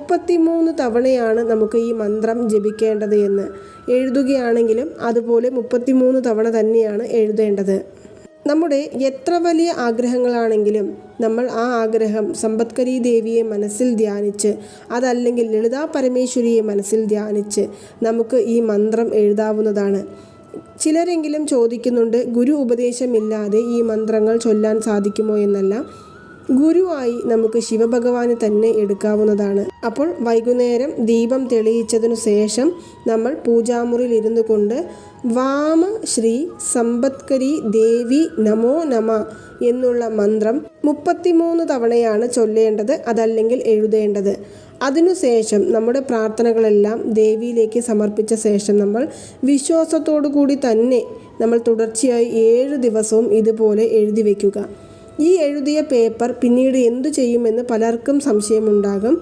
33 തവണയാണ് നമുക്ക് ഈ മന്ത്രം ജപിക്കേണ്ടത് എന്ന്. എഴുതുകയാണെങ്കിലും അതുപോലെ 33 തവണ തന്നെയാണ് എഴുതേണ്ടത്. നമ്മുടെ എത്ര വലിയ ആഗ്രഹങ്ങളാണെങ്കിലും നമ്മൾ ആ ആഗ്രഹം സമ്പത്കരി ദേവിയെ മനസ്സിൽ ധ്യാനിച്ച്, അതല്ലെങ്കിൽ ലളിതാ പരമേശ്വരിയെ മനസ്സിൽ ധ്യാനിച്ച് നമുക്ക് ഈ മന്ത്രം എഴുതാവുന്നതാണ്. ചിലരെങ്കിലും ചോദിക്കുന്നുണ്ട്, ഗുരു ഉപദേശമില്ലാതെ ഈ മന്ത്രങ്ങൾ ചൊല്ലാൻ സാധിക്കുമോ എന്നല്ല. ഗുരുവായി നമുക്ക് ശിവഭഗവാനെ തന്നെ എടുക്കാവുന്നതാണ്. അപ്പോൾ വൈകുന്നേരം ദീപം തെളിയിച്ചതിനു ശേഷം നമ്മൾ പൂജാമുറിയിൽ ഇരുന്നു കൊണ്ട് വാമ ശ്രീ സമ്പത്കരി ദേവി നമോ നമ എന്നുള്ള മന്ത്രം 33 തവണയാണ് ചൊല്ലേണ്ടത്, അതല്ലെങ്കിൽ എഴുതേണ്ടത്. അതിനുശേഷം നമ്മുടെ പ്രാർത്ഥനകളെല്ലാം ദേവിയിലേക്ക് സമർപ്പിച്ച ശേഷം നമ്മൾ വിശ്വാസത്തോടു കൂടി തന്നെ നമ്മൾ തുടർച്ചയായി 7 ദിവസവും ഇതുപോലെ എഴുതി വയ്ക്കുക. ഈ എഴുതിയ പേപ്പർ പിന്നീട് എന്തു ചെയ്യുമെന്ന് പലർക്കും സംശയമുണ്ടാകും.